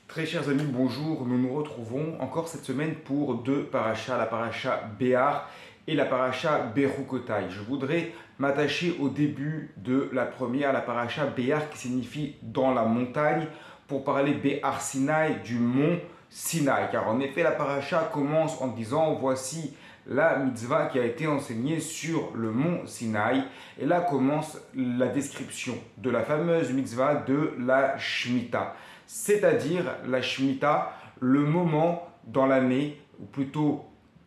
Très chers amis, bonjour. Nous nous retrouvons encore cette semaine pour deux parachas, la paracha Béar et la paracha Bechukotai. Je voudrais m'attacher au début de la première, la paracha Béar qui signifie dans la montagne, pour parler Béar Sinaï, du mont Sinaï. Car en effet, la paracha commence en disant voici la mitzvah qui a été enseignée sur le mont Sinaï. Et là commence la description de la fameuse mitzvah de la Shemitah. C'est-à-dire la Shemitah, le moment dans l'année, ou plutôt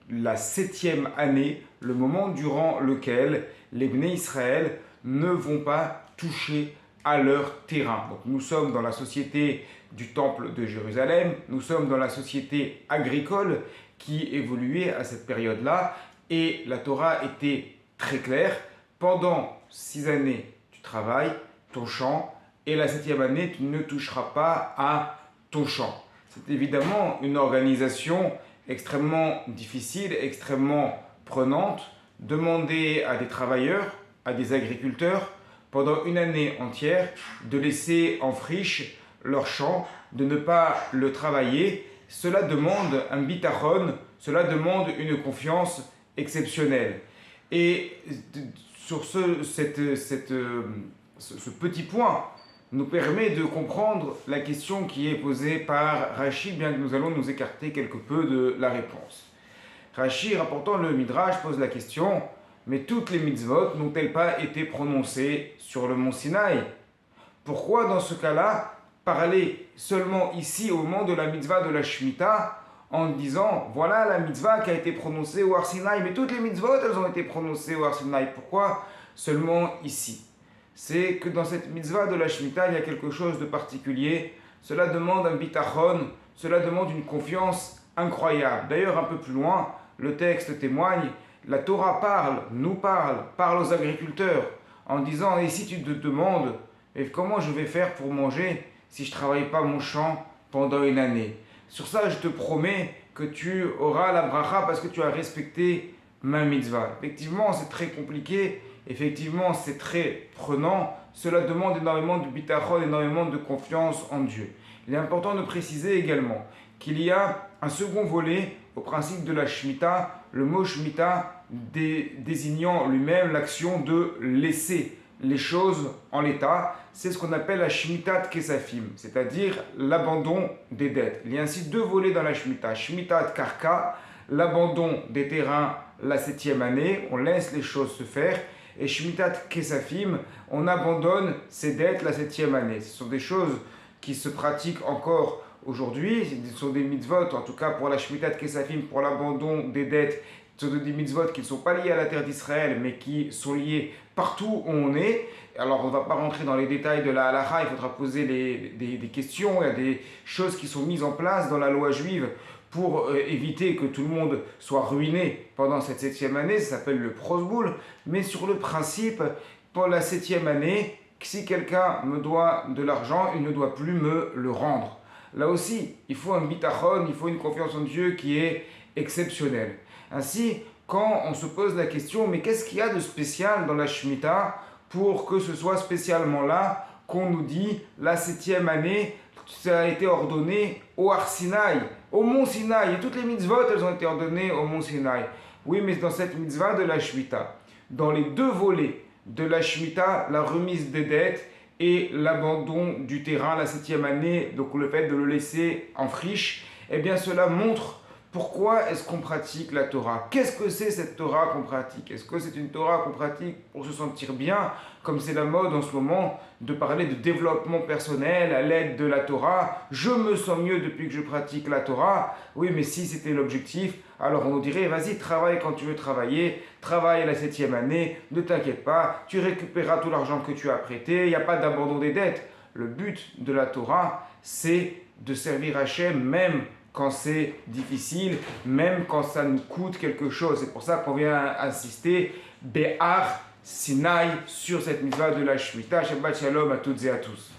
la 7e année, le moment durant lequel les Bnei Israël ne vont pas toucher à leur terrain. Donc nous sommes dans la société du temple de Jérusalem, nous sommes dans la société agricole qui évoluait à cette période-là, et la Torah était très claire. Pendant 6 années, tu travailles ton champ, et la 7e année, tu ne toucheras pas à ton champ. C'est évidemment une organisation extrêmement difficile, extrêmement prenante. Demander à des travailleurs, à des agriculteurs, pendant une année entière, de laisser en friche leur champ, de ne pas le travailler, cela demande un bitachon, cela demande une confiance exceptionnelle. Et sur ce petit point, nous permet de comprendre la question qui est posée par Rashi, bien que nous allons nous écarter quelque peu de la réponse. Rashi, rapportant le Midrash, pose la question, mais toutes les mitzvot n'ont-elles pas été prononcées sur le mont Sinaï? Pourquoi dans ce cas-là parler seulement ici au moment de la mitzvah de la Shemitah en disant voilà la mitzvah qui a été prononcée au Har Sinaï, mais toutes les mitzvot elles ont été prononcées au Har Sinaï, pourquoi seulement ici? C'est que dans cette mitzvah de la Shemitah, il y a quelque chose de particulier. Cela demande un bitachon, cela demande une confiance incroyable. D'ailleurs, un peu plus loin, le texte témoigne, la Torah parle aux agriculteurs, en disant, et si tu te demandes, et comment je vais faire pour manger si je ne travaille pas mon champ pendant une année? Sur ça, je te promets que tu auras la bracha parce que tu as respecté ma mitzvah. Effectivement, c'est très compliqué. Effectivement, c'est très prenant. Cela demande énormément de bitachon, énormément de confiance en Dieu. Il est important de préciser également qu'il y a un second volet au principe de la Shemitah, le mot Shemitah désignant lui-même l'action de laisser les choses en l'état. C'est ce qu'on appelle la Shemitah Kesafim, c'est-à-dire l'abandon des dettes. Il y a ainsi deux volets dans la Shemitah. Shemitah Karka, l'abandon des terrains la 7e année, on laisse les choses se faire. Et Shemitah Kesafim, on abandonne ses dettes la 7e année. Ce sont des choses qui se pratiquent encore aujourd'hui. Ce sont des mitzvot, en tout cas pour la Shemitah Kesafim, pour l'abandon des dettes. Ce sont des mitzvot qui ne sont pas liés à la terre d'Israël, mais qui sont liés partout où on est. Alors on ne va pas rentrer dans les détails de la halacha, il faudra poser des questions. Il y a des choses qui sont mises en place dans la loi juive pour éviter que tout le monde soit ruiné pendant cette 7e année. Ça s'appelle le prosboul. Mais sur le principe, pour la 7e année, si quelqu'un me doit de l'argent, il ne doit plus me le rendre. Là aussi, il faut un bitachon, il faut une confiance en Dieu qui est exceptionnelle. Ainsi, quand on se pose la question, mais qu'est-ce qu'il y a de spécial dans la Shemitah pour que ce soit spécialement là qu'on nous dit la 7e année, ça a été ordonné au Har Sinaï, au mont Sinaï, et toutes les mitzvot, elles ont été ordonnées au mont Sinaï. Oui, mais dans cette mitzvah de la Shemitah, dans les deux volets de la Shemitah, la remise des dettes et l'abandon du terrain la 7e année, donc le fait de le laisser en friche, eh bien cela montre pourquoi est-ce qu'on pratique la Torah. Qu'est-ce que c'est cette Torah qu'on pratique? Est-ce que c'est une Torah qu'on pratique pour se sentir bien, comme c'est la mode en ce moment de parler de développement personnel à l'aide de la Torah? Je me sens mieux depuis que je pratique la Torah. Oui, mais si c'était l'objectif, alors on nous dirait, vas-y, travaille quand tu veux travailler, travaille à la 7e année, ne t'inquiète pas, tu récupéreras tout l'argent que tu as prêté, il n'y a pas d'abandon des dettes. Le but de la Torah, c'est de servir Hachem même quand c'est difficile, même quand ça nous coûte quelque chose. C'est pour ça qu'on vient insister, Béar Sinaï, sur cette mitzvah de la Shemitah. Shabbat Shalom à toutes et à tous.